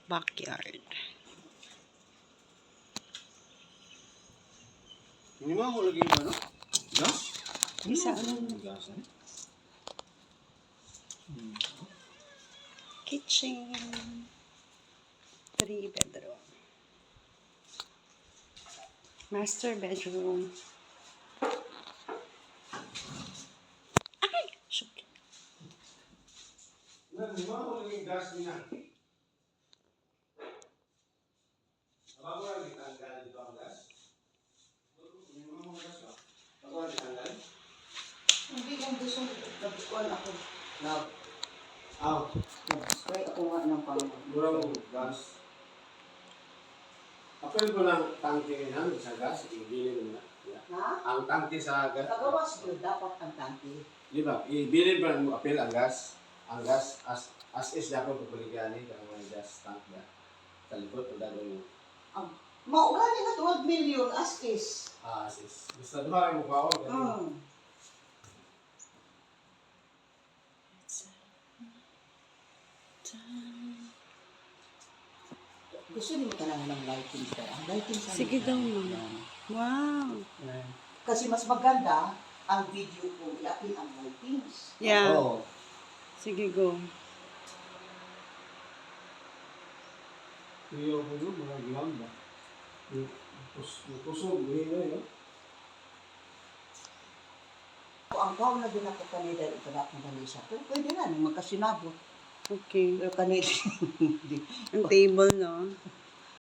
backyard. Hindi mo ako lagi ba, no? Gas? Isa Gas, eh? kitchen. 3 bedroom. Master bedroom. Ay! Shoot. Hindi mo ako lagi gas niya. Bago lagi tanggal dito ang gas? Hindi mo ako gas ba? Bago lagi tanggal? Hindi kong gusto. Nabikuan ako. Aw, Nag-spray ako nga ng pangalaman. mura mo gas. Apel ko lang tangke yan sa gas, ibili mo na. Yeah. Ha? Ang tangke sa gas. Kagawas yun, dapat ang tangki. Di ba? Ibili ba mo apel ang gas? Ang gas, as is dapat pupuligani kang may gas tank na. Sa likod, o gagawin mo. Maugani na 12 million as is. As is. Basta duha mo pa ako. Gusto niyo talaga ng lighting ka. Ang lighting sa Sige daw, ma'am. Wow. Kasi mas maganda ang video ko yakin ang lightings. Yeah. Oo. Sige, go. Iyo ko yun, mga gilang ba? Kusog, hino yun. Ang kaw na din ako kanila ito na akong kanisa. Pero pwede na, nung magkasinabot. Okay. Pero kanila, hindi. Ang table, no?